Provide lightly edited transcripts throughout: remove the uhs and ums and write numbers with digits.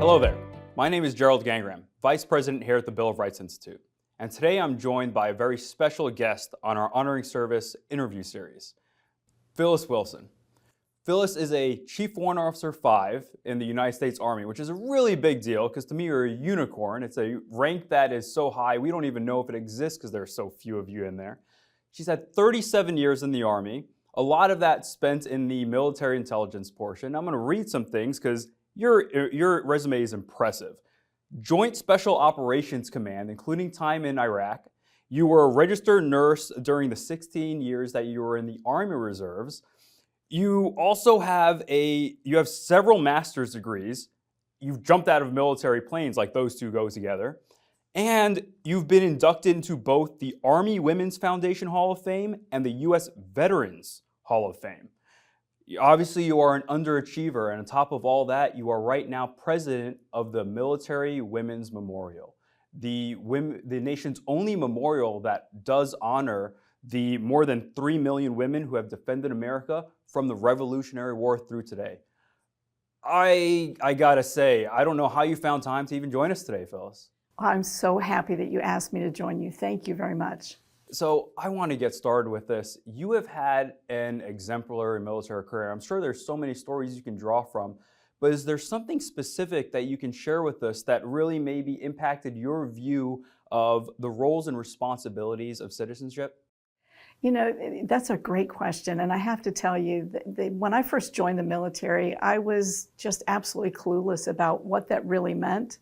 Hello there. My name is Gerald Gangaram, Vice President here at the Bill of Rights Institute. And today I'm joined by a very special guest on our Honoring Service interview series, Phyllis Wilson. Phyllis is a Chief Warrant Officer 5 in the United States Army, which is a really big deal because to me you're a unicorn. It's a rank that is so high we don't even know if it exists because there are so few of you in there. She's had 37 years in the Army, a lot of that spent in the military intelligence portion. I'm going to read some things because your resume is impressive. Joint Special Operations Command, including time in Iraq. You were a registered nurse during the 16 years that you were in the Army Reserves. You also have several master's degrees. You've jumped out of military planes, like those two go together. And you've been inducted into both the Army Women's Foundation Hall of Fame and the U.S. Veterans Hall of Fame. Obviously, you are an underachiever, and on top of all that, you are right now president of the Military Women's Memorial, the nation's only memorial that does honor the more than 3 million women who have defended America from the Revolutionary War through today. I gotta say, I don't know how you found time to even join us today, Phyllis. I'm so happy that you asked me to join you. Thank you very much. So I want to get started with this. You have had an exemplary military career. I'm sure there's so many stories you can draw from, but is there something specific that you can share with us that really maybe impacted your view of the roles and responsibilities of citizenship? You know, that's a great question. And I have to tell you, that when I first joined the military, I was just absolutely clueless about what that really meant.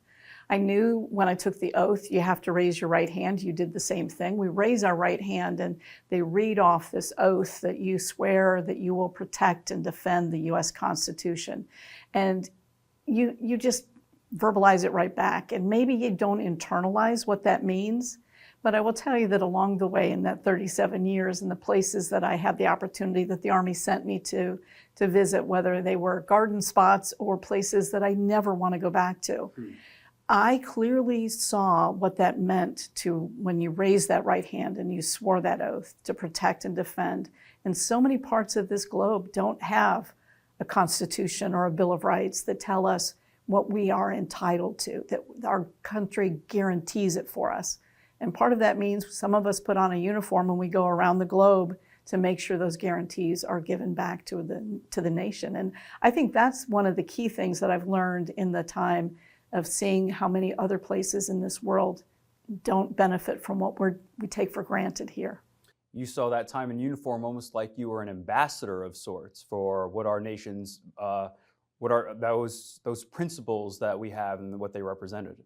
I knew when I took the oath, you have to raise your right hand. You did the same thing. We raise our right hand and they read off this oath that you swear that you will protect and defend the U.S. Constitution. And you just verbalize it right back. And maybe you don't internalize what that means. But I will tell you that along the way in that 37 years and the places that I had the opportunity that the Army sent me to visit, whether they were garden spots or places that I never want to go back to, I clearly saw what that meant to when you raised that right hand and you swore that oath to protect and defend. And so many parts of this globe don't have a constitution or a Bill of Rights that tell us what we are entitled to, that our country guarantees it for us. And part of that means some of us put on a uniform and we go around the globe to make sure those guarantees are given back to the nation. And I think that's one of the key things that I've learned in the time of seeing how many other places in this world don't benefit from what we take for granted here. You saw that time in uniform almost like you were an ambassador of sorts for what our nation's, those principles that we have and what they represented.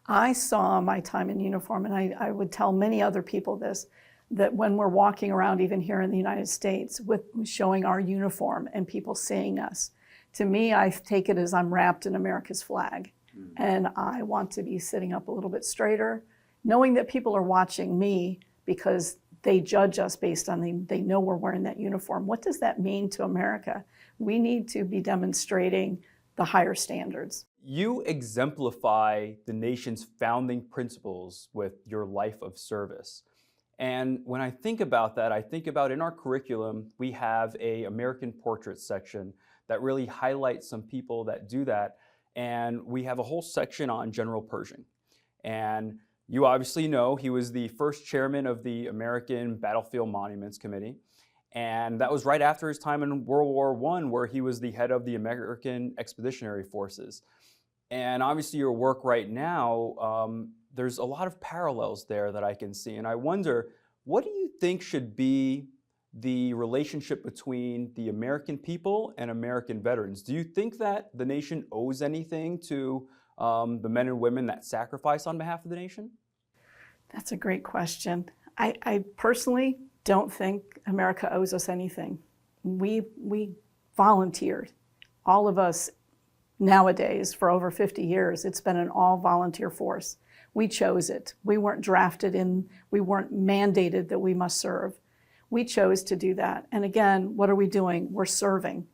I saw my time in uniform, and I would tell many other people this, that when we're walking around even here in the United States with showing our uniform and people seeing us, to me, I take it as I'm wrapped in America's flag. And I want to be sitting up a little bit straighter, knowing that people are watching me because they judge us based on they know we're wearing that uniform. What does that mean to America? We need to be demonstrating the higher standards. You exemplify the nation's founding principles with your life of service. And when I think about that, I think about in our curriculum, we have an American Portraits section that really highlights some people that do that. And we have a whole section on General Pershing. And you obviously know he was the first chairman of the American Battlefield Monuments Committee. And that was right after his time in World War I, where he was the head of the American Expeditionary Forces. And obviously your work right now, there's a lot of parallels there that I can see. And I wonder, what do you think should be the relationship between the American people and American veterans? Do you think that the nation owes anything to the men and women that sacrifice on behalf of the nation? That's a great question. I personally don't think America owes us anything. We volunteered. All of us nowadays, for over 50 years, it's been an all-volunteer force. We chose it. We weren't drafted in. We weren't mandated that we must serve. We chose to do that. And again, what are we doing? We're serving.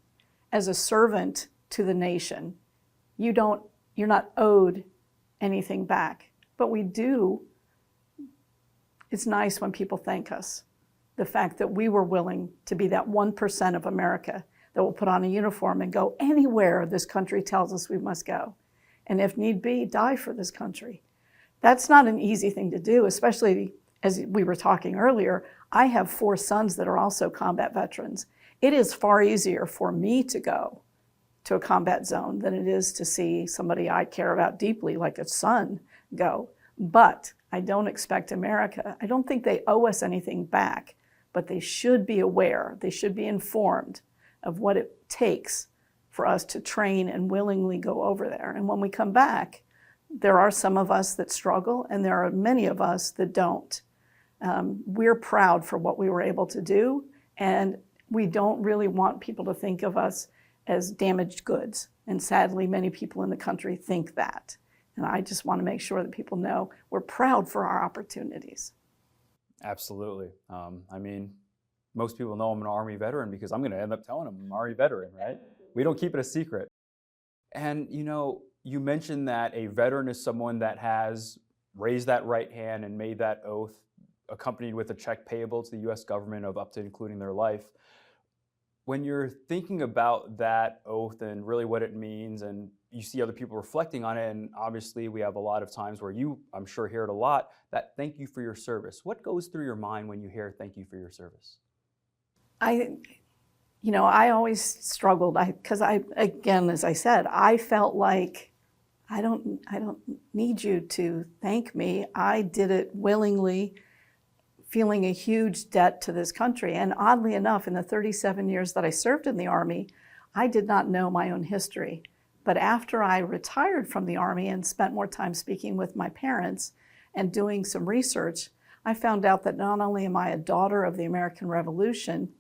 As a servant to the nation, you're not owed anything back. But we do. It's nice when people thank us. The fact that we were willing to be that 1% of America that will put on a uniform and go anywhere this country tells us we must go. and if need be, die for this country. That's not an easy thing to do, especially as we were talking earlier. I have 4 sons that are also combat veterans. It is far easier for me to go to a combat zone than it is to see somebody I care about deeply, like a son, go. But I don't expect America, I don't think they owe us anything back, but they should be aware, they should be informed of what it takes for us to train and willingly go over there. And when we come back, there are some of us that struggle, and there are many of us that don't. We're proud for what we were able to do, and we don't really want people to think of us as damaged goods. And sadly, many people in the country think that. And I just want to make sure that people know we're proud for our opportunities. Absolutely. I mean, most people know I'm an Army veteran because I'm going to end up telling them I'm an Army veteran, right? We don't keep it a secret. And you know, you mentioned that a veteran is someone that has raised that right hand and made that oath, accompanied with a check payable to the U.S. government of up to including their life. When you're thinking about that oath and really what it means, and you see other people reflecting on it, and obviously we have a lot of times where you, I'm sure, hear it a lot, that thank you for your service. What goes through your mind when you hear thank you for your service? I always struggled because again, as I said, I felt like I don't need you to thank me. I did it willingly, feeling a huge debt to this country. And oddly enough, in the 37 years that I served in the Army, I did not know my own history. But after I retired from the Army and spent more time speaking with my parents and doing some research, I found out that not only am I a daughter of the American Revolution,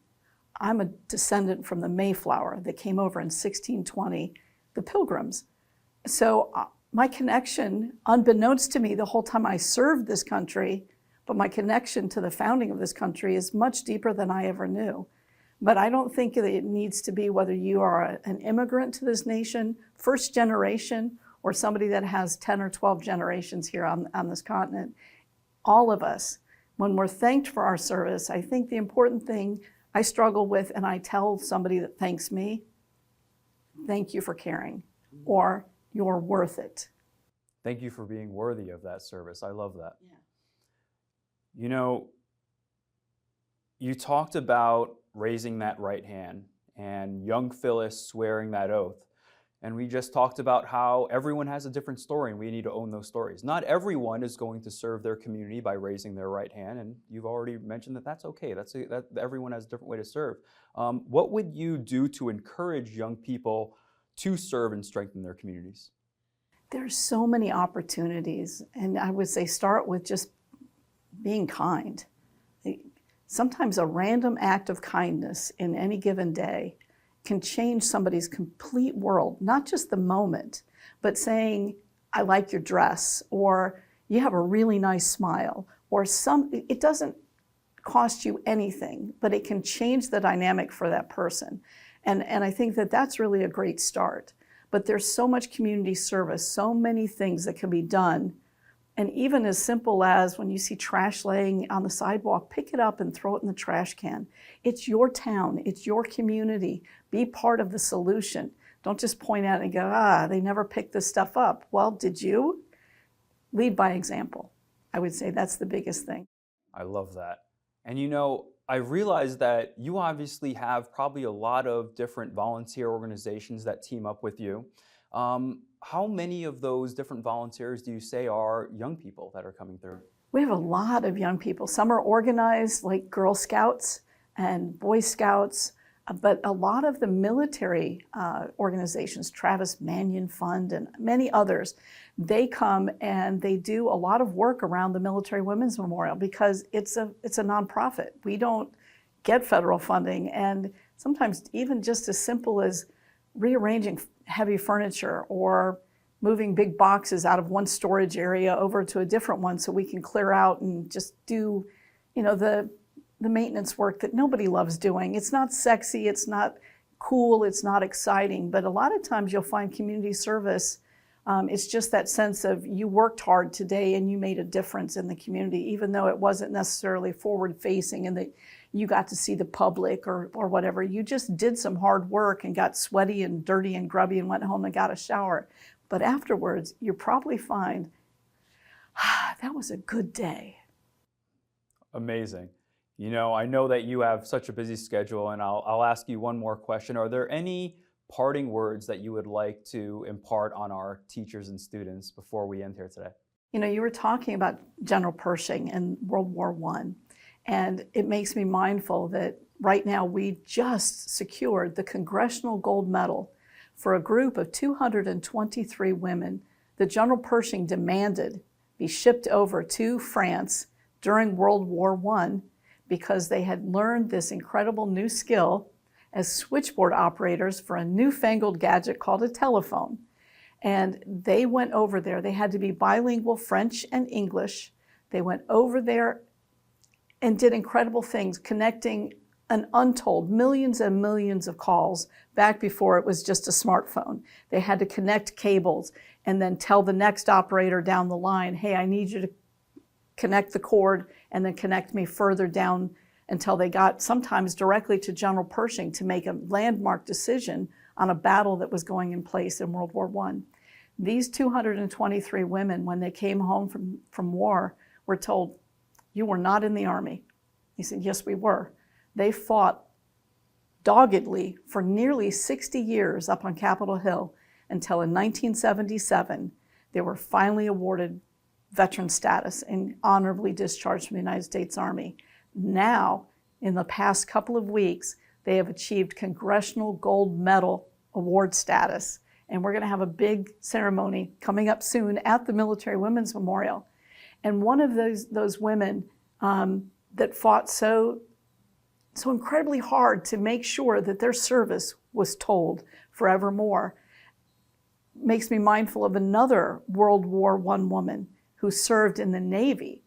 I'm a descendant from the Mayflower that came over in 1620, the Pilgrims. So my connection, unbeknownst to me the whole time I served this country, but my connection to the founding of this country is much deeper than I ever knew. But I don't think that it needs to be whether you are an immigrant to this nation, first generation, or somebody that has 10 or 12 generations here on this continent. All of us, when we're thanked for our service, I think the important thing I struggle with, and I tell somebody that thanks me, thank you for caring, or you're worth it. Thank you for being worthy of that service. I love that. Yeah. You know, you talked about raising that right hand and young Phyllis swearing that oath. And we just talked about how everyone has a different story and we need to own those stories. Not everyone is going to serve their community by raising their right hand, and you've already mentioned that that's okay. That everyone has a different way to serve. What would you do to encourage young people to serve and strengthen their communities? There's so many opportunities, and I would say start with just being kind. Sometimes a random act of kindness in any given day can change somebody's complete world, not just the moment, but saying, I like your dress, or you have a really nice smile, or it doesn't cost you anything, but it can change the dynamic for that person. And I think that that's really a great start. But there's so much community service, so many things that can be done. And even as simple as when you see trash laying on the sidewalk, pick it up and throw it in the trash can. It's your town, it's your community. Be part of the solution. Don't just point out and go, they never pick this stuff up. Well, did you? Lead by example. I would say that's the biggest thing. I love that. And you know, I realize that you obviously have probably a lot of different volunteer organizations that team up with you. How many of those different volunteers do you say are young people that are coming through? We have a lot of young people. Some are organized like Girl Scouts and Boy Scouts, but a lot of the military organizations, Travis Manion Fund and many others, they come and they do a lot of work around the Military Women's Memorial because it's a nonprofit. We don't get federal funding, and sometimes even just as simple as rearranging heavy furniture or moving big boxes out of one storage area over to a different one so we can clear out and just do, the maintenance work that nobody loves doing. It's not sexy, it's not cool, it's not exciting, but a lot of times you'll find community service, it's just that sense of you worked hard today and you made a difference in the community, even though it wasn't necessarily forward facing and that you got to see the public or whatever. You just did some hard work and got sweaty and dirty and grubby and went home and got a shower. But afterwards, you probably find, that was a good day. Amazing. You know, I know that you have such a busy schedule, and I'll ask you one more question. Are there any parting words that you would like to impart on our teachers and students before we end here today? You know, you were talking about General Pershing in World War I, and it makes me mindful that right now we just secured the Congressional Gold Medal for a group of 223 women that General Pershing demanded be shipped over to France during World War I because they had learned this incredible new skill as switchboard operators for a newfangled gadget called a telephone. And they went over there. They had to be bilingual, French and English. They went over there and did incredible things, connecting an untold millions and millions of calls back before it was just a smartphone. They had to connect cables and then tell the next operator down the line, hey, I need you to connect the cord and then connect me further down until they got sometimes directly to General Pershing to make a landmark decision on a battle that was going in place in World War I. These 223 women, when they came home from war, were told, you were not in the Army. He said, yes, we were. They fought doggedly for nearly 60 years up on Capitol Hill until in 1977, they were finally awarded veteran status and honorably discharged from the United States Army. Now, in the past couple of weeks, they have achieved Congressional Gold Medal award status. And we're going to have a big ceremony coming up soon at the Military Women's Memorial. And one of those women that fought so incredibly hard to make sure that their service was told forevermore makes me mindful of another World War I woman who served in the Navy.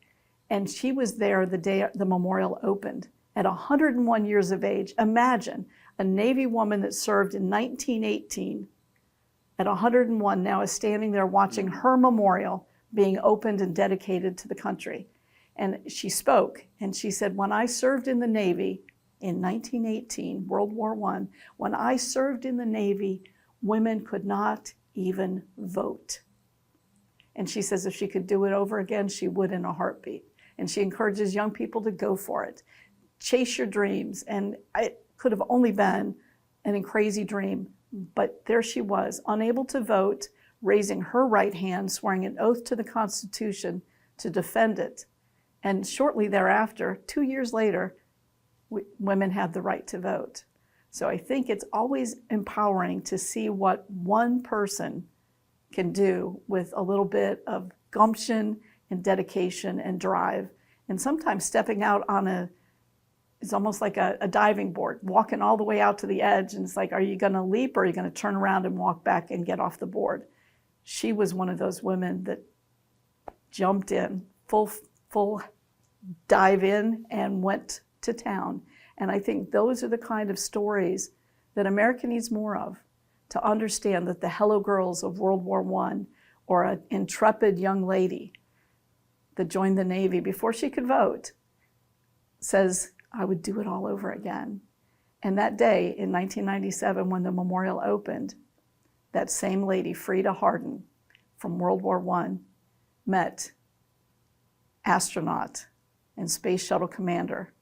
And she was there the day the memorial opened at 101 years of age. Imagine a Navy woman that served in 1918 at 101 now is standing there watching her memorial being opened and dedicated to the country. And she spoke and she said, when I served in the Navy in 1918, World War I, when I served in the Navy, women could not even vote. And she says if she could do it over again, she would in a heartbeat. And she encourages young people to go for it. Chase your dreams. And it could have only been a crazy dream, but there she was, unable to vote, raising her right hand, swearing an oath to the Constitution to defend it. And shortly thereafter, 2 years later, women had the right to vote. So I think it's always empowering to see what one person can do with a little bit of gumption and dedication and drive. And sometimes stepping out on it's almost like a diving board, walking all the way out to the edge. And it's like, are you going to leap or are you going to turn around and walk back and get off the board? She was one of those women that jumped in, full dive in and went to town. And I think those are the kind of stories that America needs more of, to understand that the Hello Girls of World War I, or an intrepid young lady that joined the Navy before she could vote, says, I would do it all over again. And that day in 1997, when the memorial opened, that same lady, Frida Hardin, from World War I, met astronaut and space shuttle commander,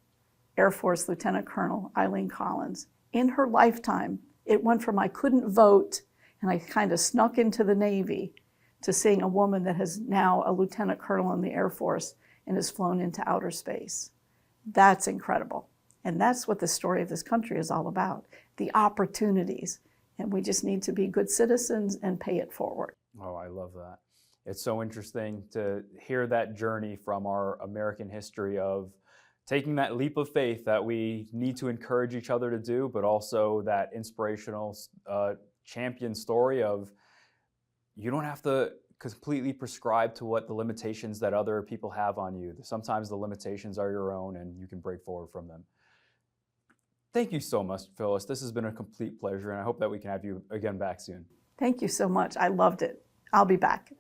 Air Force Lieutenant Colonel Eileen Collins. In her lifetime, it went from I couldn't vote and I kind of snuck into the Navy to seeing a woman that is now a lieutenant colonel in the Air Force and has flown into outer space. That's incredible. And that's what the story of this country is all about, the opportunities. And we just need to be good citizens and pay it forward. Oh, I love that. It's so interesting to hear that journey from our American history of taking that leap of faith that we need to encourage each other to do, but also that inspirational champion story of you don't have to completely prescribe to what the limitations that other people have on you. Sometimes the limitations are your own and you can break forward from them. Thank you so much, Phyllis. This has been a complete pleasure, and I hope that we can have you again back soon. Thank you so much. I loved it. I'll be back.